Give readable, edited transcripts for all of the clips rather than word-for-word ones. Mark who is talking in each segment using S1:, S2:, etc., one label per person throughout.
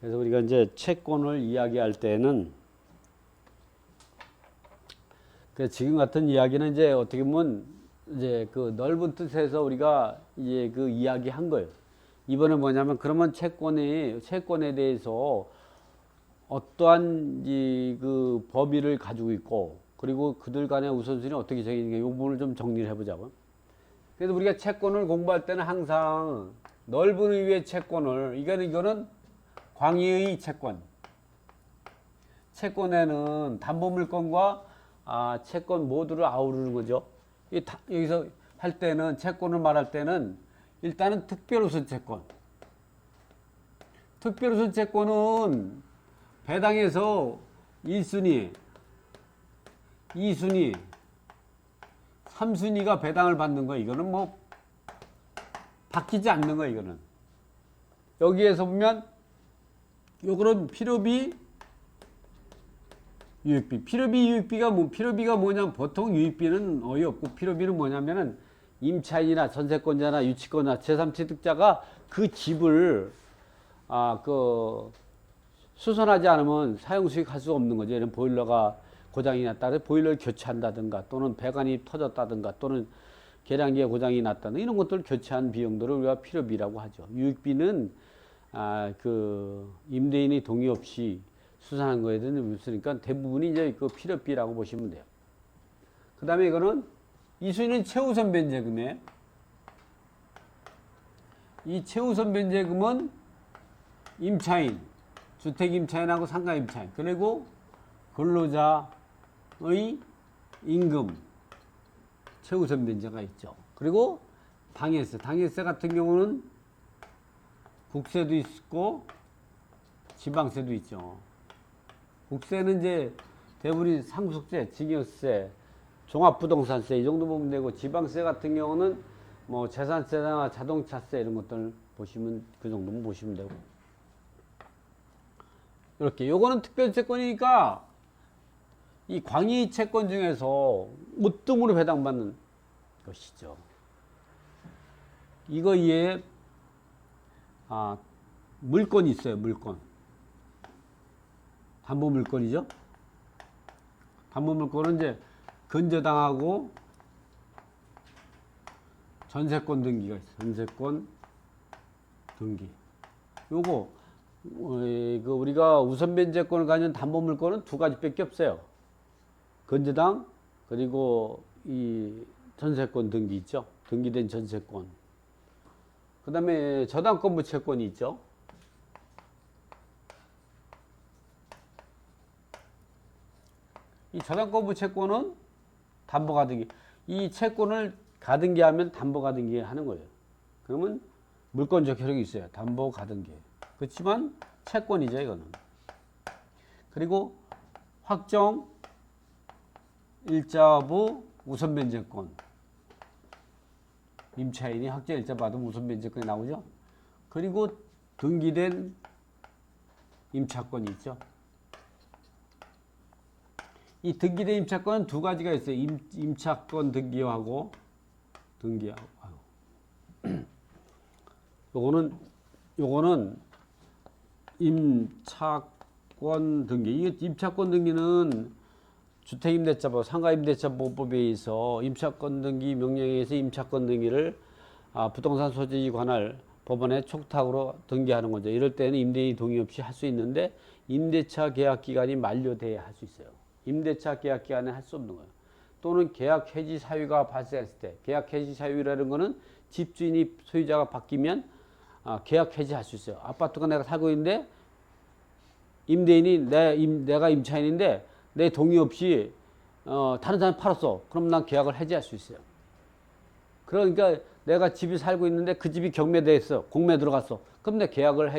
S1: 그래서 우리가 이제 채권을 이야기할 때는 지금 같은 이야기는 이제 어떻게 보면 이제 그 넓은 뜻에서 우리가 이제 그 이야기한 거예요. 이번에 뭐냐면 그러면 채권에 대해서 어떠한 그 법의를 가지고 있고 그리고 그들 간의 우선순위 어떻게 정해지는가 이 부분을 좀 정리를 해보자고. 그래서 우리가 채권을 공부할 때는 항상 넓은 의미의 채권을 이거는 광의의 채권. 채권에는 담보물권과 채권 모두를 아우르는 거죠. 여기서 할 때는 채권을 말할 때는 일단은 특별우선 채권. 특별우선 채권은 배당에서 1순위, 2순위, 3순위가 배당을 받는 거. 이거는 뭐 바뀌지 않는 거. 이거는 여기에서 보면 요거는 필요비, 유익비. 필요비가 뭐냐면 보통 유익비는 어이없고 필요비는 뭐냐면은 임차인이나 전세권자나 유치권자 제3취득자가 그 집을 수선하지 않으면 사용 수익할 수 없는 거죠. 예를 들면 보일러가 고장이 났다. 보일러를 교체한다든가 또는 배관이 터졌다든가 또는 계량기에 고장이 났다든가 이런 것들을 교체한 비용들을 우리가 필요비라고 하죠. 유익비는 임대인이 동의 없이 수선한 거에 대한 없으니까 대부분이 이제 그 필요비라고 보시면 돼요. 그 다음에 이거는 이순위는 최우선 변제금이에요. 이 최우선 변제금은 임차인, 주택임차인하고 상가임차인 그리고 근로자의 임금 최우선 변제가 있죠. 그리고 당해세 같은 경우는 국세도 있고 지방세도 있죠. 국세는 이제 대부분이 상속세, 증여세, 종합부동산세 이 정도 보면 되고 지방세 같은 경우는 뭐 재산세나 자동차세 이런 것들 보시면 그 정도면 보시면 되고 이렇게 요거는 특별채권이니까 이 광의 채권 중에서 으뜸으로 배당받는 것이죠. 이거 이에 물건이 있어요. 물건. 담보물건이죠. 담보물건은 이제 근저당하고 전세권 등기가 있어요. 전세권 등기. 요거 우리가 우선 변제권을 가진 담보물건은 두 가지밖에 없어요. 근저당 그리고 이 전세권 등기 있죠. 등기된 전세권. 그 다음에 저당권부 채권이 있죠. 이 저당권부 채권은 담보가등기. 이 채권을 가등기하면 담보가등기 하는 거예요. 그러면 물권적 효력이 있어요. 담보가등기. 그렇지만 채권이죠, 이거는. 그리고 확정 일자부 우선변제권. 임차인이 확정 일자 받으면 우선변제권이 나오죠. 그리고 등기된 임차권이 있죠. 이 등기된 임차권은 두 가지가 있어요. 임차권 등기하고 요거는 임차권 등기. 이 임차권 등기는 주택임대차법, 상가임대차보호법에 의해서 임차권 등기 명령에 의해서 임차권 등기를 부동산 소지지 관할 법원에 촉탁으로 등기하는 거죠. 이럴 때는 임대인이 동의 없이 할 수 있는데 임대차 계약 기간이 만료돼야 할 수 있어요. 임대차 계약 기간에 할 수 없는 거예요. 또는 계약 해지 사유가 발생했을 때, 계약 해지 사유라는 거는 집주인이 소유자가 바뀌면 계약 해지할 수 있어요. 아파트가 내가 살고 있는데 임대인이 내가 임차인인데 내 동의 없이 다른 사람이 팔았어. 그럼 난 계약을 해지할 수 있어요. 그러니까 내가 집이 살고 있는데 그 집이 경매됐어. 공매 들어갔어. 그럼 내 계약을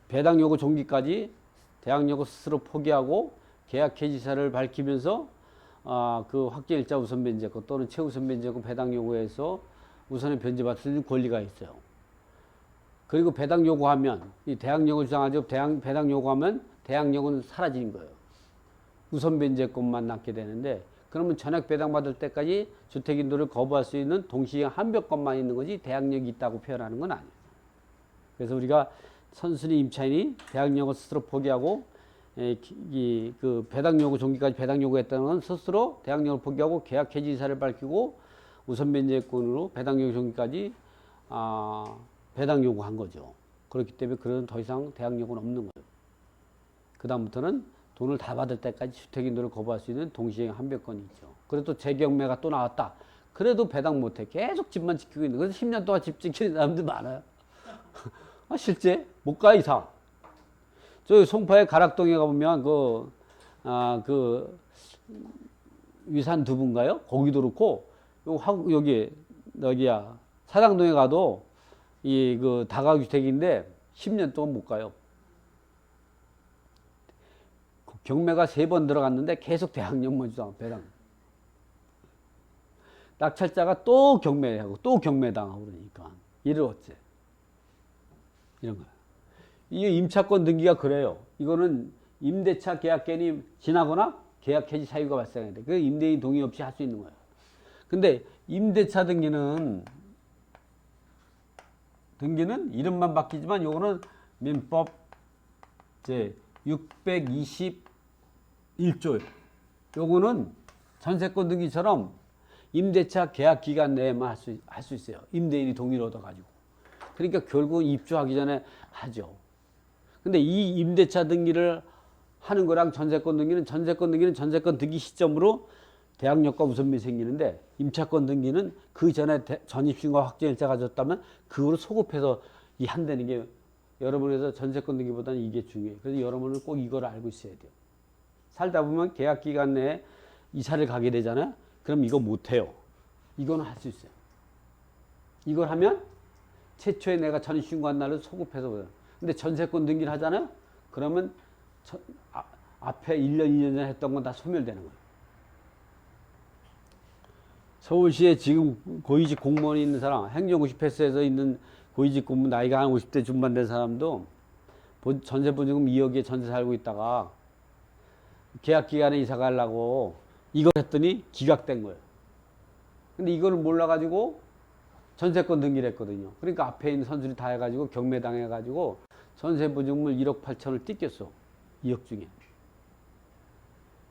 S1: 배당 요구 종기까지 대항 요구 스스로 포기하고 계약 해지사를 밝히면서 그 확정일자 우선 변제권 또는 최우선 변제권 배당 요구에서 우선에 변제받을 수 있는 권리가 있어요. 그리고 배당 요구하면 이 대항 요구 주장하죠. 배당 요구하면 대항 요구는 사라지는 거예요. 우선 변제권만 남게 되는데 그러면 전액 배당받을 때까지 주택인도를 거부할 수 있는 동시에 한 몇 건만 있는 거지 대항력이 있다고 표현하는 건 아니에요. 그래서 우리가 선순위 임차인이 대항력을 스스로 포기하고 그 배당 요구 종기까지 배당 요구했다는 건 스스로 대항력을 포기하고 계약 해지 의사를 밝히고 우선 변제권으로 배당 요구 종기까지 배당 요구한 거죠. 그렇기 때문에 그런 더 이상 대항력은 없는 거예요. 그 다음부터는 돈을 다 받을 때까지 주택인도를 거부할 수 있는 동시행 한별권이 있죠. 그래도 재경매가 또 나왔다. 그래도 배당 못해. 계속 집만 지키고 있는. 그래서 10년 동안 집 지키는 사람들 많아요. 실제 못 가 이상. 저 송파의 가락동에 가보면 그 위산 두부인가요? 거기도 그렇고 여기야 사당동에 가도 그 다가구주택인데 10년 동안 못 가요. 경매가 3번 들어갔는데 계속 대항력 먼저 배당. 낙찰자가 또 경매하고 또 경매당하고 그러니까 이를 어째. 이런 거예요. 이게 임차권 등기가 그래요. 이거는 임대차 계약기간이 지나거나 계약 해지 사유가 발생해야 돼. 그 임대인 동의 없이 할 수 있는 거예요. 근데 임대차 등기는 이름만 바뀌지만 요거는 민법 제 621조예요. 요거는 전세권 등기처럼 임대차 계약 기간 내에만 할 수 있어요. 임대인이 동의를 얻어가지고. 그러니까 결국 입주하기 전에 하죠. 근데 이 임대차 등기를 하는 거랑 전세권 등기는 전세권 등기 시점으로 대항력과 우선면이 생기는데 임차권 등기는 그 전에 전입신고 확정일자가 졌다면 그거로 소급해서 한다는 게 여러분에서 전세권 등기보다는 이게 중요해요. 그래서 여러분은 꼭 이걸 알고 있어야 돼요. 살다 보면 계약 기간 내에 이사를 가게 되잖아요. 그럼 이거 못해요. 이거는 할 수 있어요. 이걸 하면 최초에 내가 전입신고한 날로 소급해서 그래요. 근데 전세권 등기를 하잖아요. 그러면 앞에 1년, 2년 전에 했던 건 다 소멸되는 거예요. 서울시에 지금 고위직 공무원이 있는 사람, 행정고시 패스해서 있는 고위직 공무원 나이가 한 50대 중반 된 사람도 전세보증금 2억에 전세 살고 있다가 계약 기간에 이사 가려고 이걸 했더니 기각된 거예요. 근데 이거를 몰라가지고 전세권 등기를 했거든요. 그러니까 앞에 있는 선수들이 다 해가지고 경매당해가지고 전세보증금을 1억 8천을 뜯겼어. 2억 중에.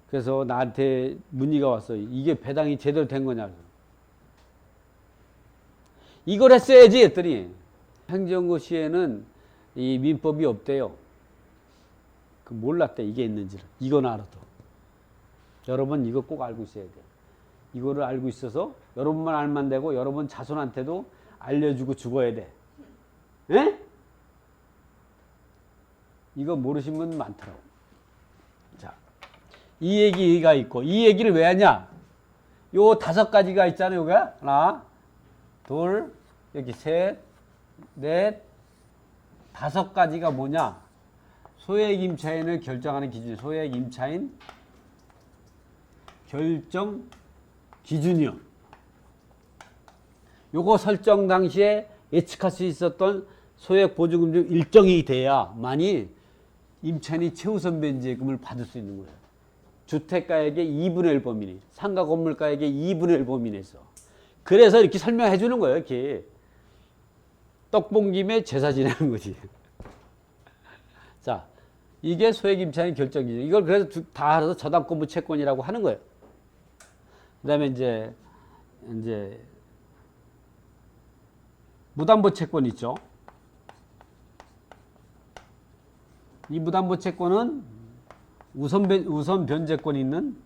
S1: 그래서 나한테 문의가 왔어요. 이게 배당이 제대로 된 거냐고. 이걸 했어야지 했더니 행정고시에는 이 민법이 없대요. 몰랐대 이게 있는지를. 이건 알아도. 여러분 이거 꼭 알고 있어야 돼요. 이거를 알고 있어서 여러분만 알면 되고 여러분 자손한테도 알려주고 죽어야 돼. 에? 이거 모르신 분 많더라고. 자, 이 얘기가 있고 이 얘기를 왜 하냐? 요 5가지가 있잖아요. 여기 하나, 둘, 여기 셋, 넷, 5가지가 뭐냐? 소액 임차인을 결정하는 기준. 소액 임차인 결정 기준이요. 요거 설정 당시에 예측할 수 있었던 소액 보증금 중 일정이 돼야만이 임차인이 최우선 변제금을 받을 수 있는 거예요. 주택가액의 2분의 1 범위 내, 상가 건물가액의 2분의 1 범위 내에서. 그래서 이렇게 설명해 주는 거예요. 이렇게 떡본 김에 제사 지내는 거지. 자, 이게 소액 임차인 결정 기준. 이걸 그래서 다 알아서 저당권부 채권이라고 하는 거예요. 그다음에 이제 무담보 채권 있죠. 이 무담보 채권은 우선 변제권이 있는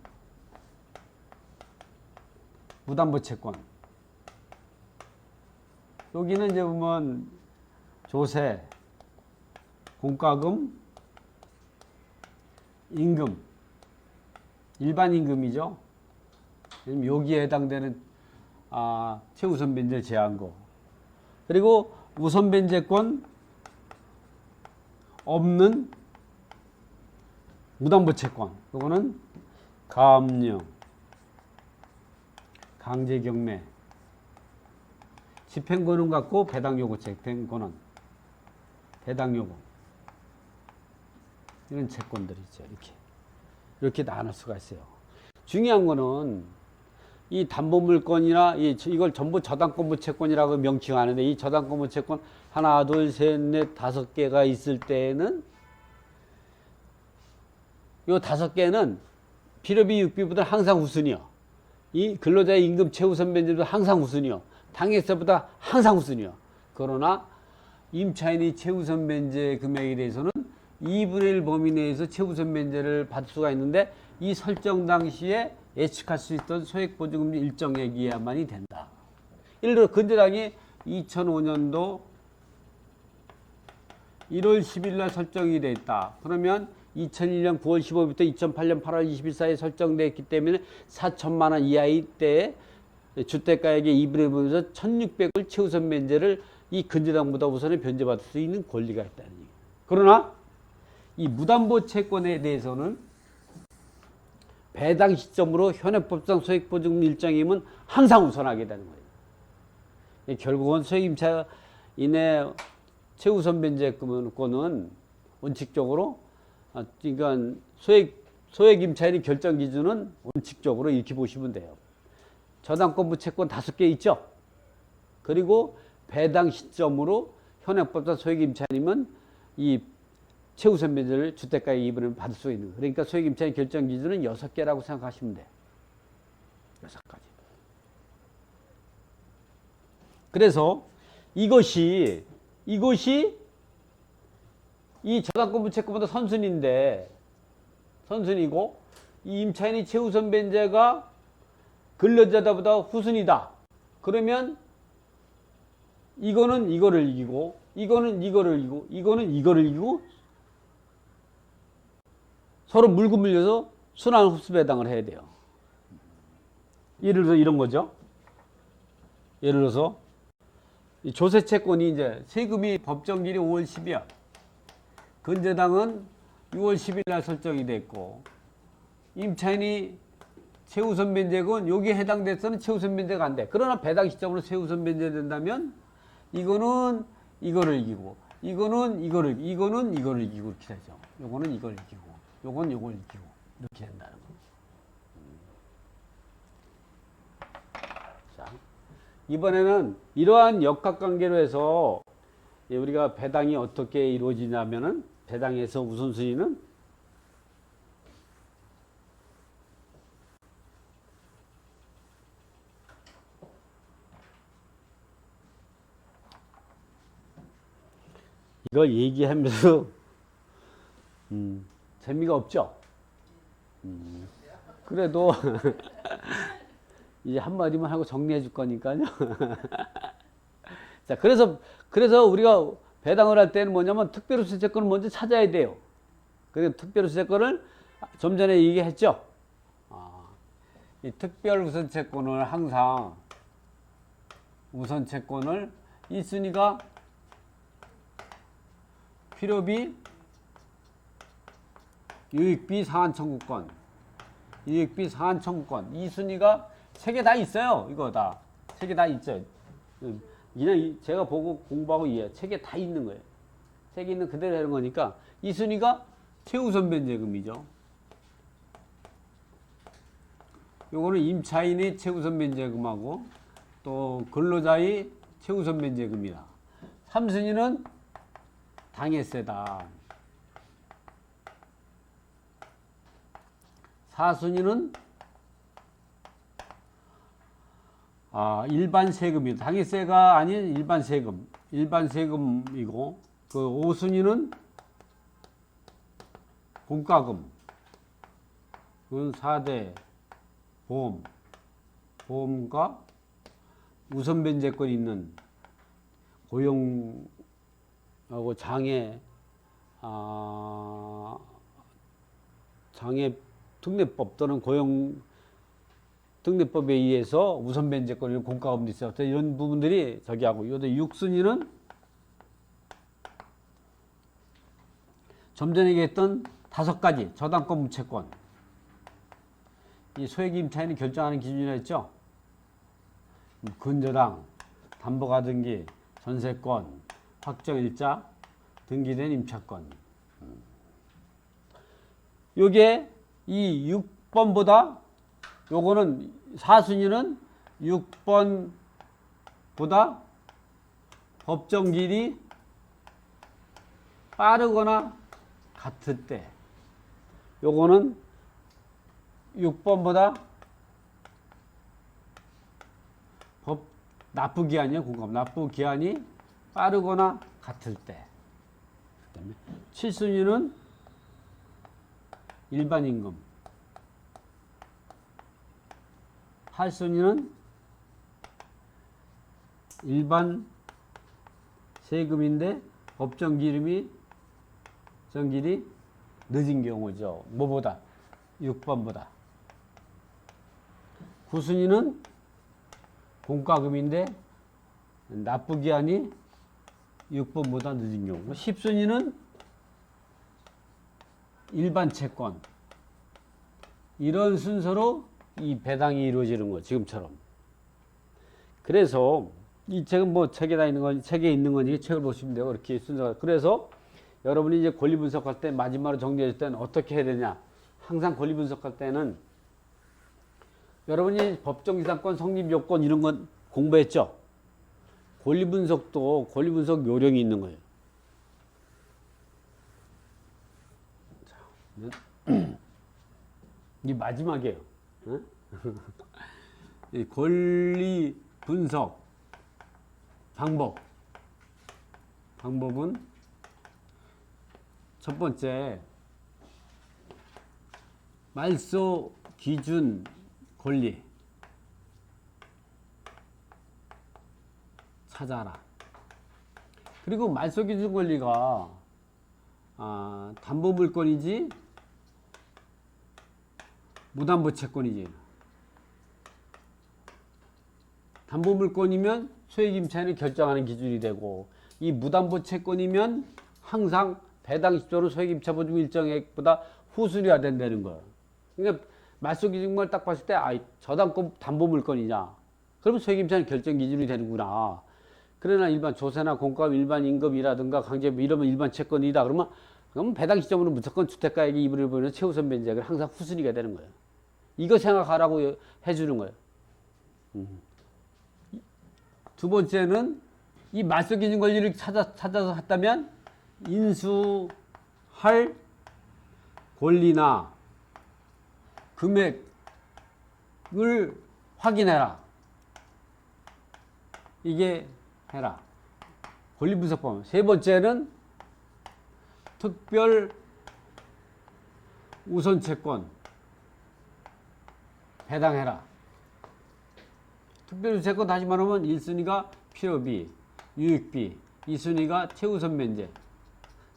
S1: 무담보 채권. 여기는 이제 보면 조세, 공과금, 임금, 일반 임금이죠. 여기에 해당되는 최우선 변제 제한거. 그리고 우선 변제권 없는 무담보 채권. 이거는 가압류, 강제경매, 집행권은 갖고 배당요구, 집행권은 배당요구. 이런 채권들이 있죠. 이렇게 나눌 수가 있어요. 중요한 거는 이 담보물권이나 이걸 전부 저당권부채권이라고 명칭하는데, 이 저당권부채권 하나, 둘, 셋, 넷, 5개가 있을 때에는 요 5개는 필요비, 육비보다 항상 우선이요. 이 근로자의 임금 최우선 변제도 항상 우선이요. 당해세보다 항상 우선이요. 그러나 임차인이 최우선 변제 금액에 대해서는 2분의 1 범위 내에서 최우선 변제를 받을 수가 있는데, 이 설정 당시에 예측할 수 있던 소액보증금 일정액이야만이 된다. 예를 들어 근저당이 2005년도 1월 10일 날 설정이 돼 있다. 그러면 2001년 9월 15일부터 2008년 8월 20일 사이에 설정되어 있기 때문에 4천만 원 이하의 때에 주택가액의 2분의 1 범위에서 1,600을 최우선 변제를 이 근저당보다 우선에 변제받을 수 있는 권리가 있다는 얘기예요. 그러나 이 무담보 채권에 대해서는 배당 시점으로 현행법상 소액보증금 일정임은 항상 우선하게 되는 거예요. 결국은 소액임차인의 최우선 변제권은 원칙적으로, 그러니까 소액임차인의 결정 기준은 원칙적으로 이렇게 보시면 돼요. 저당권부 채권 5개 있죠. 그리고 배당 시점으로 현행법상 소액임차인이면 이 최우선 변제를 주택가의 2분의 1 받을 수 있는 거예요. 그러니까 소액임차인 결정 기준은 6개라고 생각하시면 돼요. 6가지. 그래서 이것이 이 저당권부 채권보다 선순위고, 이 임차인이 최우선 변제가 근로자보다 후순위다. 그러면 이거는 이거를 이기고, 이거는 이거를 이기고, 이거는 이거를 이기고, 서로 물고 물려서 순환 흡수 배당을 해야 돼요. 예를 들어서 이런 거죠. 예를 들어서 이 조세 채권이 이제 세금이 법정기일이 5월 10일, 근저당은 6월 10일 날 설정이 됐고, 임차인이 최우선 변제건 여기에 해당돼서는 최우선 변제가 안 돼. 그러나 배당 시점으로 최우선 변제된다면 이거는 이거를 이기고, 이거는 이거를 이기고 이렇게 되죠. 요거는 이걸 이기고, 요건 요걸 이기고 이렇게 된다는 거예요. 자, 이번에는 이러한 역학관계로 해서 우리가 배당이 어떻게 이루어지냐면은, 배당에서 우선순위는 이걸 얘기하면서 재미가 없죠. 그래도 이제 한마디만 하고 정리해 줄 거니까요. 자, 그래서 우리가 배당을 할 때는 뭐냐면 특별우선 채권을 먼저 찾아야 돼요. 그래서 특별우선 채권을 좀 전에 얘기했죠. 이 특별우선 채권을 항상 우선 채권을 1순위가 필요비, 유익비, 상한 청구권, 유익비, 상한 청구권. 2순위가 3개 다 있어요. 이거 다 3개 다 있죠. 그냥 제가 보고 공부하고 이해, 3개 다 있는 거예요. 3개 있는 그대로 하는 거니까 2순위가 최우선 변제금이죠. 요거는 임차인의 최우선 변제금하고 또 근로자의 최우선 변제금이다. 3순위는 당해세다. 4순위는 일반 세금이다. 당해세가 아닌 일반 세금. 일반 세금이고, 그 5순위는 공과금. 그건 4대 보험과 우선 변제권이 있는 고용하고 장애 특례법 또는 고용 특례법에 의해서 우선 변제권이 공과금도 있어요. 이런 부분들이 저기 하고, 요도 6순위는 좀 전에 얘기했던 5가지 저당권 무채권. 이 소액임차인이 결정하는 기준이라 했죠. 근저당, 담보가등기, 전세권, 확정일자, 등기된 임차권. 요게 이 6번보다 요거는 4순위는 6번보다 법정 길이 빠르거나 같을 때, 요거는 6번보다 납부기한이요, 공급. 납부기한이 빠르거나 같을 때. 그다음에 7순위는 일반 임금. 8순위는 일반 세금인데 법정 기일이 늦은 경우죠. 뭐보다? 6번보다. 9순위는 공과금인데 납부기한이 6번보다 늦은 경우. 10순위는 일반 채권. 이런 순서로 이 배당이 이루어지는 거, 지금처럼. 그래서 이 책은 뭐 책에 다 있는 건, 책에 있는 거니 책을 보시면 돼요. 이렇게 순서가. 그래서 여러분이 이제 권리 분석할 때 마지막으로 정리해줄 때는 어떻게 해야 되냐. 항상 권리 분석할 때는 여러분이 법정지상권, 성립요건 이런 건 공부했죠? 권리 분석도 권리 분석 요령이 있는 거예요. 이 마지막이에요. 이 권리 분석 방법은 첫 번째, 말소 기준 권리 찾아라. 그리고 말소 기준 권리가 담보 물건이지 무담보 채권이지. 담보 물건이면 소액 임차인이 결정하는 기준이 되고, 이 무담보 채권이면 항상 배당 시조로 소액 임차 보증 일정액보다 후순위가 된다는 거예요. 그러니까 말소 기준을 딱 봤을 때, 저당권 담보 물건이냐? 그러면 소액 임차는 결정 기준이 되는구나. 그러나 일반 조세나 공과금, 일반 임금이라든가 강제부 이러면 일반 채권이다. 그러면 배당 시점으로 무조건 주택가액이 이분을 보이는 최우선 변제액은 항상 후순위가 되는 거예요. 이거 생각하라고 해주는 거예요. 두 번째는 이 말소 기준 권리를 찾아서 했다면 인수할 권리나 금액을 확인해라. 이게 해라. 권리 분석법. 세 번째는 특별 우선 채권 배당해라. 특별 우선 채권 다시 말하면 1순위가 필요비, 유익비, 2순위가 최우선 면제,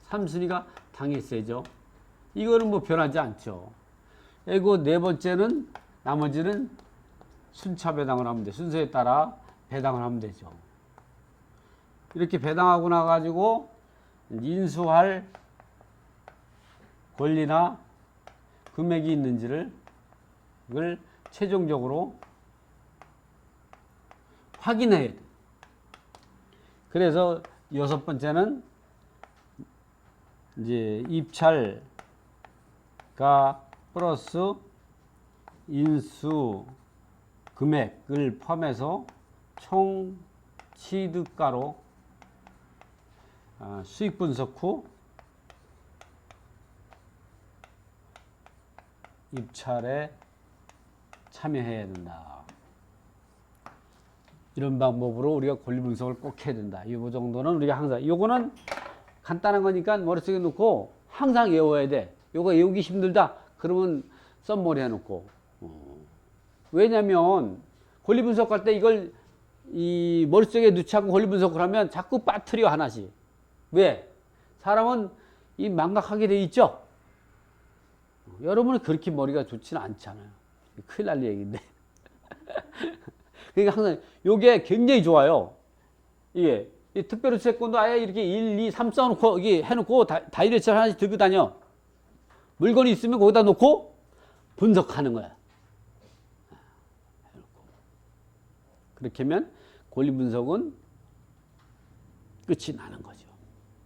S1: 3순위가 당해세죠. 이거는 뭐 변하지 않죠. 그리고 네 번째는 나머지는 순차 배당을 하면 돼. 순서에 따라 배당을 하면 되죠. 이렇게 배당하고 나가지고 인수할 권리나 금액이 있는지를 최종적으로 확인해야 돼. 그래서 여섯 번째는 이제 입찰가 플러스 인수 금액을 포함해서 총 취득가로 수익 분석 후 입찰에 참여해야 된다. 이런 방법으로 우리가 권리 분석을 꼭 해야 된다. 이 정도는 우리가 항상, 요거는 간단한 거니까 머릿속에 놓고 항상 외워야 돼. 요거 외우기 힘들다. 그러면 썸머리 해놓고. 왜냐면 권리 분석할 때 이걸 이 머릿속에 넣지 않고 권리 분석을 하면 자꾸 빠뜨려 하나씩. 왜? 사람은 이 망각하게 돼 있죠? 여러분은 그렇게 머리가 좋지는 않잖아요. 큰일 날 얘기인데. 그러니까 항상 요게 굉장히 좋아요. 이게 이 특별우선채권도 아예 이렇게 1, 2, 3 써놓고 여기 해놓고 다이렉트 하나씩 들고 다녀. 물건이 있으면 거기다 놓고 분석하는 거야. 그렇게 하면 권리 분석은 끝이 나는 거죠.